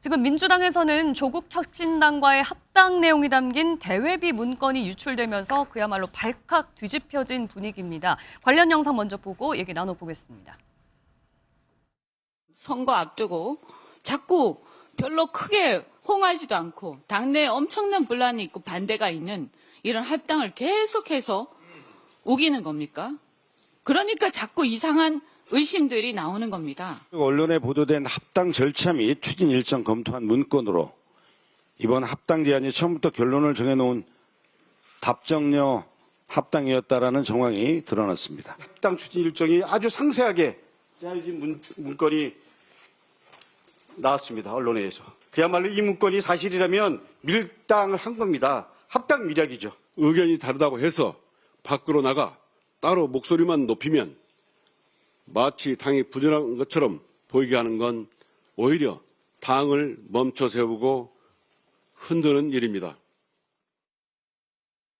지금 민주당에서는 조국 혁신당과의 합당 내용이 담긴 대외비 문건이 유출되면서 그야말로 발칵 뒤집혀진 분위기입니다. 관련 영상 먼저 보고 얘기 나눠보겠습니다. 선거 앞두고 자꾸 별로 크게 홍하지도 않고 당내에 엄청난 분란이 있고 반대가 있는 이런 합당을 계속해서 우기는 겁니까? 그러니까 자꾸 이상한 의심들이 나오는 겁니다. 언론에 보도된 합당 절차 및 추진 일정 검토한 문건으로 이번 합당 제안이 처음부터 결론을 정해놓은 답정료 합당이었다라는 정황이 드러났습니다. 합당 추진 일정이 아주 상세하게 짜여진 문건이 나왔습니다. 언론에서. 그야말로 이 문건이 사실이라면 밀당을 한 겁니다. 합당 밀약이죠. 의견이 다르다고 해서 밖으로 나가 따로 목소리만 높이면 마치 당이 부진한 것처럼 보이게 하는 건 오히려 당을 멈춰 세우고 흔드는 일입니다.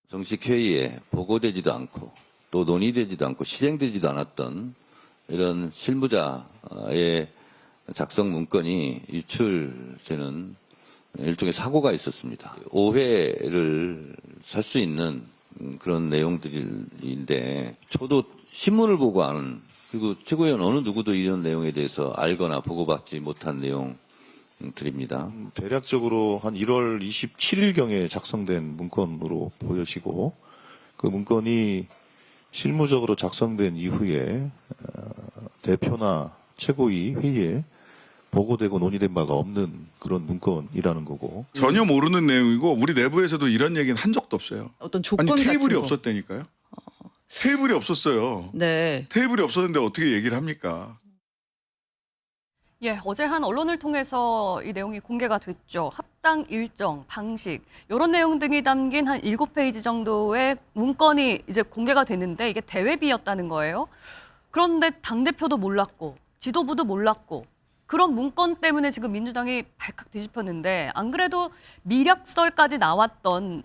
정식회의에 보고되지도 않고 또 논의되지도 않고 실행되지도 않았던 이런 실무자의 작성 문건이 유출되는 일종의 사고가 있었습니다. 오해를 살 수 있는 그런 내용들인데 저도 신문을 보고 아는, 그리고 최고위원 어느 누구도 이런 내용에 대해서 알거나 보고받지 못한 내용들입니다. 대략적으로 한 1월 27일경에 작성된 문건으로 보여지고, 그 문건이 실무적으로 작성된 이후에 대표나 최고위 회의에 보고되고 논의된 바가 없는 그런 문건이라는 거고. 전혀 모르는 내용이고 우리 내부에서도 이런 얘기는 한 적도 없어요. 어떤 조건 아니 테이블이 같은 거. 없었다니까요. 테이블이 없었어요. 네. 테이블이 없었는데 어떻게 얘기를 합니까? 예, 어제 한 언론을 통해서 이 내용이 공개가 됐죠. 합당 일정, 방식, 이런 내용 등이 담긴 한 7페이지 정도의 문건이 이제 공개가 됐는데 이게 대외비였다는 거예요. 그런데 당대표도 몰랐고 지도부도 몰랐고 그런 문건 때문에 지금 민주당이 발칵 뒤집혔는데, 안 그래도 미략설까지 나왔던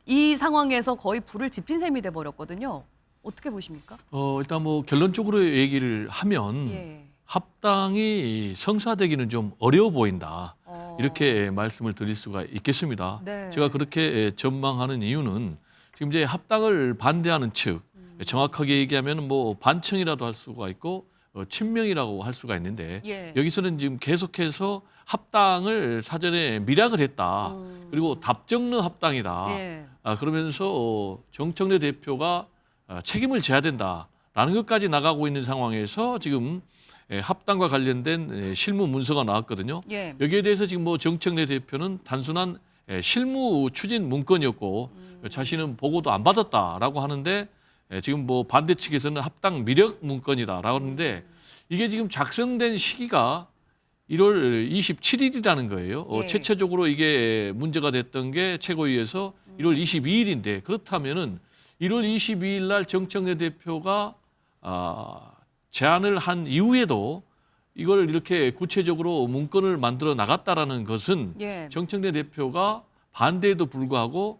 이 상황에서 거의 불을 지핀 셈이 돼버렸거든요. 어떻게 보십니까? 일단 뭐 결론적으로 얘기를 하면 예. 합당이 성사되기는 좀 어려워 보인다. 이렇게 말씀을 드릴 수가 있겠습니다. 네. 제가 그렇게 전망하는 이유는 지금 이제 합당을 반대하는 측, 정확하게 얘기하면 뭐 반청이라도 할 수가 있고 친명이라고 할 수가 있는데, 예. 여기서는 지금 계속해서 합당을 사전에 미략을 했다. 그리고 답정너 합당이다. 예. 그러면서 정청래 대표가 책임을 져야 된다라는 것까지 나가고 있는 상황에서 지금 합당과 관련된 실무 문서가 나왔거든요. 예. 여기에 대해서 지금 뭐 정청래 대표는 단순한 실무 추진 문건이었고 자신은 보고도 안 받았다라고 하는데, 지금 뭐 반대 측에서는 합당 미력 문건이다라고 하는데, 이게 지금 작성된 시기가 1월 27일이라는 거예요. 예. 최초적으로 이게 문제가 됐던 게 최고위에서 1월 22일인데, 그렇다면은 1월 22일 날 정청래 대표가 제안을 한 이후에도 이걸 이렇게 구체적으로 문건을 만들어 나갔다라는 것은 예. 정청래 대표가 반대에도 불구하고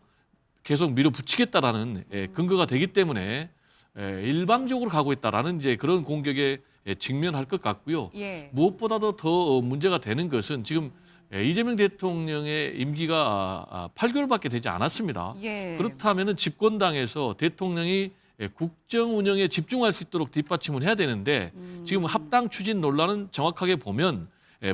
계속 밀어붙이겠다라는 근거가 되기 때문에 일방적으로 가고 있다라는 이제 그런 공격에 직면할 것 같고요. 예. 무엇보다도 더 문제가 되는 것은 지금 이재명 대통령의 임기가 8개월밖에 되지 않았습니다. 예. 그렇다면은 집권당에서 대통령이 국정 운영에 집중할 수 있도록 뒷받침을 해야 되는데, 지금 합당 추진 논란은 정확하게 보면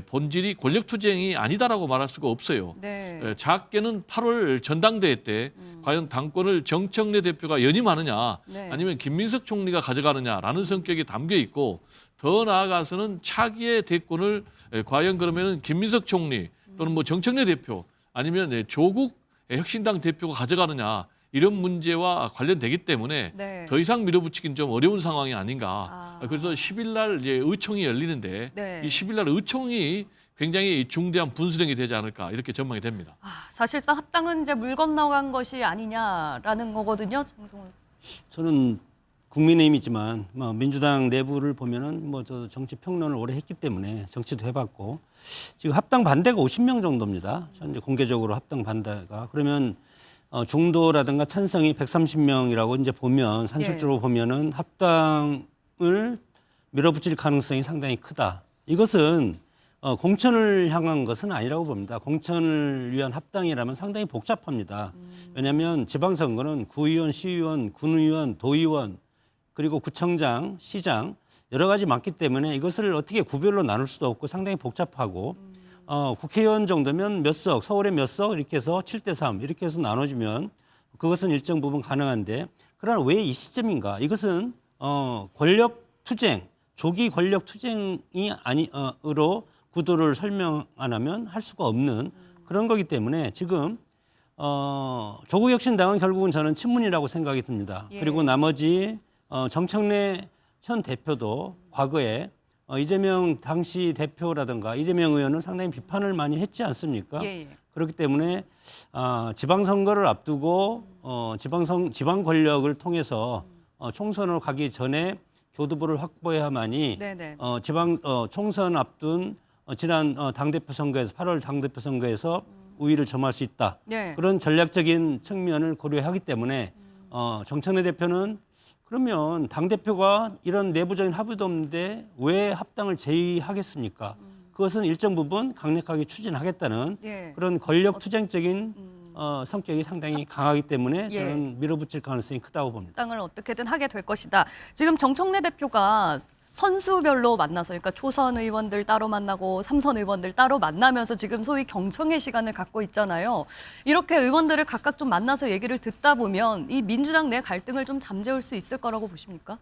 본질이 권력투쟁이 아니다라고 말할 수가 없어요. 네. 작게는 8월 전당대회 때 과연 당권을 정청래 대표가 연임하느냐, 네. 아니면 김민석 총리가 가져가느냐라는 성격이 담겨 있고, 더 나아가서는 차기의 대권을 과연 그러면은 김민석 총리 또는 뭐 정청래 대표 아니면 조국 혁신당 대표가 가져가느냐, 이런 문제와 관련되기 때문에 네. 더 이상 밀어붙이기는 좀 어려운 상황이 아닌가. 그래서 10일 날 이제 의총이 열리는데, 네. 이 10일 날 의총이 굉장히 중대한 분수령이 되지 않을까, 이렇게 전망이 됩니다. 사실상 합당은 이제 물 건너간 것이 아니냐라는 거거든요, 장성훈. 저는 국민의힘이지만 민주당 내부를 보면은 저 정치 평론을 오래 했기 때문에 정치도 해봤고, 지금 합당 반대가 50명 정도입니다. 현재 공개적으로 합당 반대가. 그러면 중도라든가 찬성이 130명이라고 이제 보면 산술적으로 보면은 합당을 밀어붙일 가능성이 상당히 크다. 이것은 공천을 향한 것은 아니라고 봅니다. 공천을 위한 합당이라면 상당히 복잡합니다. 왜냐하면 지방선거는 구의원, 시의원, 군의원, 도의원 그리고 구청장, 시장 여러 가지 많기 때문에 이것을 어떻게 구별로 나눌 수도 없고 상당히 복잡하고 국회의원 정도면 몇 석, 서울에 몇 석 이렇게 해서 7대3 이렇게 해서 나눠주면 그것은 일정 부분 가능한데 그러나 왜 이 시점인가? 이것은 권력 투쟁, 조기 권력 투쟁이 으로 구도를 설명 안 하면 할 수가 없는 그런 거기 때문에 지금 조국혁신당은 결국은 저는 친문이라고 생각이 듭니다. 예. 그리고 나머지 정청래 현 대표도 과거에 이재명 당시 대표라든가 이재명 의원은 상당히 비판을 많이 했지 않습니까? 예, 예. 그렇기 때문에 지방선거를 앞두고 지방 권력을 통해서 총선으로 가기 전에 교두보를 확보해야만이 네네. 총선 앞둔 지난 당대표 선거에서 8월 당대표 선거에서 우위를 점할 수 있다. 네. 그런 전략적인 측면을 고려하기 때문에 정청래 대표는 그러면 당대표가 이런 내부적인 합의도 없는데 왜 합당을 제의하겠습니까? 그것은 일정 부분 강력하게 추진하겠다는 예. 그런 권력 투쟁적인 성격이 상당히 강하기 때문에 예. 저는 밀어붙일 가능성이 크다고 봅니다. 합당을 어떻게든 하게 될 것이다. 지금 정청래 대표가 선수별로 만나서 그러니까 초선 의원들 따로 만나고 삼선 의원들 따로 만나면서 지금 소위 경청의 시간을 갖고 있잖아요. 이렇게 의원들을 각각 좀 만나서 얘기를 듣다 보면 이 민주당 내 갈등을 좀 잠재울 수 있을 거라고 보십니까?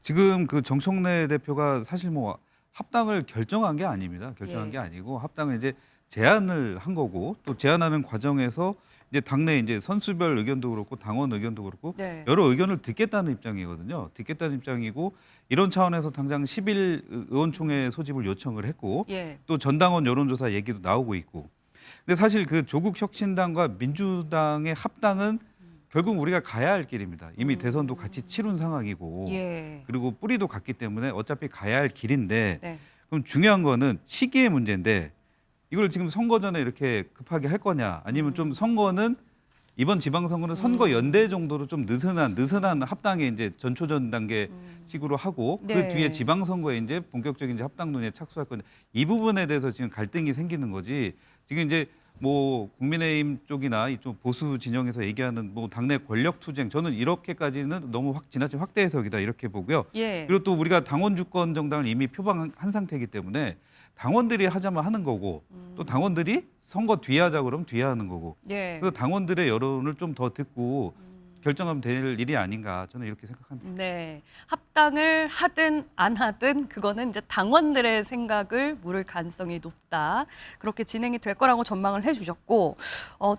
지금 그 정청래 대표가 사실 뭐 합당을 결정한 게 아닙니다. 결정한 예. 게 아니고 합당을 이제 제안을 한 거고 또 제안하는 과정에서 이제 당내 이제 선수별 의견도 그렇고 당원 의견도 그렇고 네. 여러 의견을 듣겠다는 입장이거든요. 듣겠다는 입장이고 이런 차원에서 당장 10일 의원총회 소집을 요청을 했고 예. 또 전당원 여론조사 얘기도 나오고 있고. 근데 사실 그 조국 혁신당과 민주당의 합당은 결국 우리가 가야 할 길입니다. 이미 대선도 같이 치룬 상황이고 예. 그리고 뿌리도 같기 때문에 어차피 가야 할 길인데 네. 그럼 중요한 거는 시기의 문제인데 이걸 지금 선거 전에 이렇게 급하게 할 거냐 아니면 좀 선거는 이번 지방선거는 선거 연대 정도로 좀 느슨한 합당의 이제 전초전 단계 식으로 하고 네. 그 뒤에 지방선거에 이제 본격적인 이제 합당 논의에 착수할 건데 이 부분에 대해서 지금 갈등이 생기는 거지 지금 이제 뭐 국민의힘 쪽이나 이쪽 보수 진영에서 얘기하는 뭐 당내 권력 투쟁 저는 이렇게까지는 너무 지나친 확대 해석이다 이렇게 보고요. 예. 그리고 또 우리가 당원 주권 정당을 이미 표방한 상태이기 때문에 당원들이 하자면 하는 거고 또 당원들이 선거 뒤에 하자 그러면 뒤에 하는 거고 예. 그래서 당원들의 여론을 좀 더 듣고 결정하면 될 일이 아닌가 저는 이렇게 생각합니다. 네. 합당을 하든 안 하든 그거는 이제 당원들의 생각을 물을 가능성이 높다. 그렇게 진행이 될 거라고 전망을 해주셨고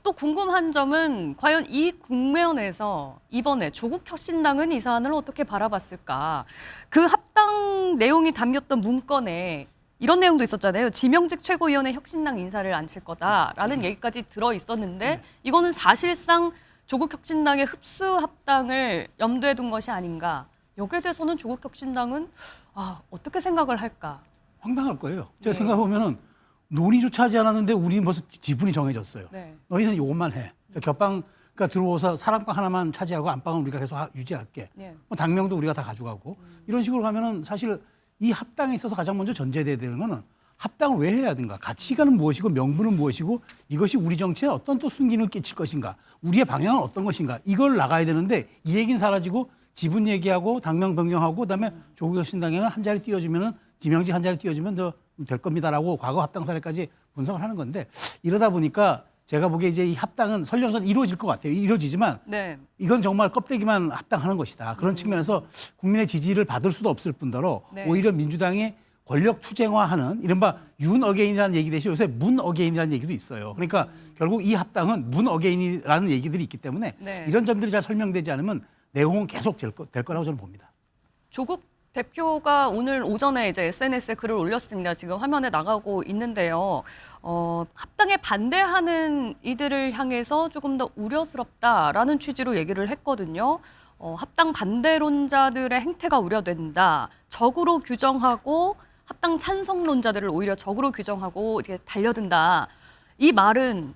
또 궁금한 점은 과연 이 국면에서 이번에 조국혁신당은 이 사안을 어떻게 바라봤을까. 그 합당 내용이 담겼던 문건에 이런 내용도 있었잖아요. 지명직 최고위원회 혁신당 인사를 앉힐 거다라는 얘기까지 들어 있었는데 이거는 사실상 조국혁신당의 흡수 합당을 염두에 둔 것이 아닌가. 여기에 대해서는 조국혁신당은 어떻게 생각을 할까? 황당할 거예요. 제가 네. 생각해보면 논의조차 하지 않았는데 우리는 벌써 지분이 정해졌어요. 네. 너희는 이것만 해. 겹방가 들어오서 사랑방 하나만 차지하고 안방은 우리가 계속 유지할게. 네. 뭐 당명도 우리가 다 가져가고 이런 식으로 가면은 사실 이 합당에 있어서 가장 먼저 전제돼야 되는 거는 합당을 왜 해야 되는가? 가치관은 무엇이고 명분은 무엇이고 이것이 우리 정치에 어떤 또 순기능을 끼칠 것인가? 우리의 방향은 어떤 것인가? 이걸 나가야 되는데 이 얘기는 사라지고 지분 얘기하고 당명 변경하고 그다음에 조국혁신당에는 한 자리 띄워주면은 지명직 한 자리 띄워주면 더 될 겁니다라고 과거 합당 사례까지 분석을 하는 건데 이러다 보니까 제가 보기에 이제 이 합당은 설령선 이루어질 것 같아요. 이루어지지만 네. 이건 정말 껍데기만 합당하는 것이다. 그런 측면에서 국민의 지지를 받을 수도 없을 뿐더러 네. 오히려 민주당의 권력 투쟁화하는 이른바 윤 어게인이라는 얘기 대신 요새 문 어게인이라는 얘기도 있어요. 그러니까 결국 이 합당은 문 어게인이라는 얘기들이 있기 때문에 네. 이런 점들이 잘 설명되지 않으면 내용은 계속 될 거라고 저는 봅니다. 조국 대표가 오늘 오전에 이제 SNS에 글을 올렸습니다. 지금 화면에 나가고 있는데요. 합당에 반대하는 이들을 향해서 조금 더 우려스럽다라는 취지로 얘기를 했거든요. 합당 반대론자들의 행태가 우려된다. 적으로 규정하고 합당 찬성론자들을 오히려 적으로 규정하고 이렇게 달려든다. 이 말은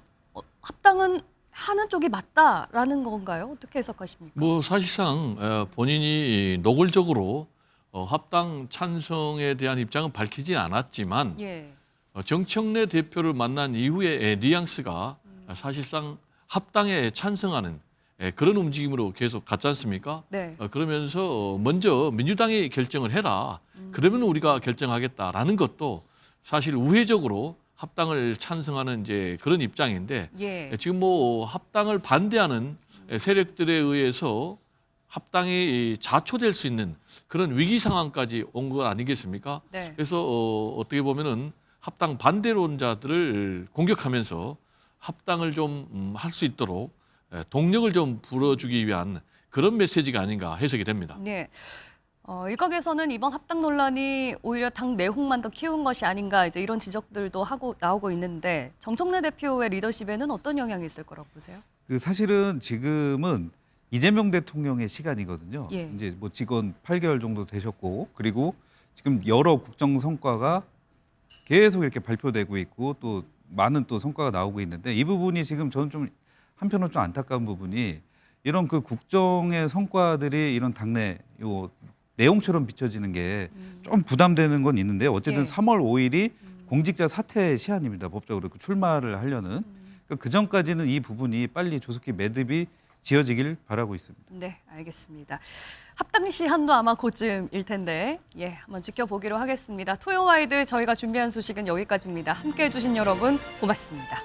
합당은 하는 쪽이 맞다라는 건가요? 어떻게 해석하십니까? 뭐 사실상 본인이 노골적으로 합당 찬성에 대한 입장은 밝히지 않았지만 예. 정청래 대표를 만난 이후의 뉘앙스가 사실상 합당에 찬성하는 그런 움직임으로 계속 갔지 않습니까? 네. 그러면서 먼저 민주당이 결정을 해라. 그러면 우리가 결정하겠다라는 것도 사실 우회적으로 합당을 찬성하는 이제 그런 입장인데 예. 지금 뭐 합당을 반대하는 세력들에 의해서 합당이 자초될 수 있는 그런 위기 상황까지 온 것 아니겠습니까? 네. 그래서 어떻게 보면은 합당 반대론자들을 공격하면서 합당을 좀 할 수 있도록 동력을 좀 불어주기 위한 그런 메시지가 아닌가 해석이 됩니다. 네. 일각에서는 이번 합당 논란이 오히려 당 내홍만 더 키운 것이 아닌가 이제 이런 지적들도 하고 나오고 있는데 정청래 대표의 리더십에는 어떤 영향이 있을 거라고 보세요? 그 사실은 지금은 이재명 대통령의 시간이거든요. 예. 이제 뭐 직원 8개월 정도 되셨고 그리고 지금 여러 국정 성과가 계속 이렇게 발표되고 있고 또 많은 또 성과가 나오고 있는데 이 부분이 지금 저는 좀 한편으로 좀 안타까운 부분이 이런 그 국정의 성과들이 이런 당내 요 내용처럼 비춰지는 게 좀 부담되는 건 있는데 어쨌든 예. 3월 5일이 공직자 사퇴 시한입니다. 법적으로 출마를 하려는. 그 전까지는 이 부분이 빨리 조속히 매듭이 지어지길 바라고 있습니다. 네, 알겠습니다. 합당 시한도 아마 곧쯤일 텐데 한번 지켜보기로 하겠습니다. 토요와이드 저희가 준비한 소식은 여기까지입니다. 함께해 주신 여러분 고맙습니다.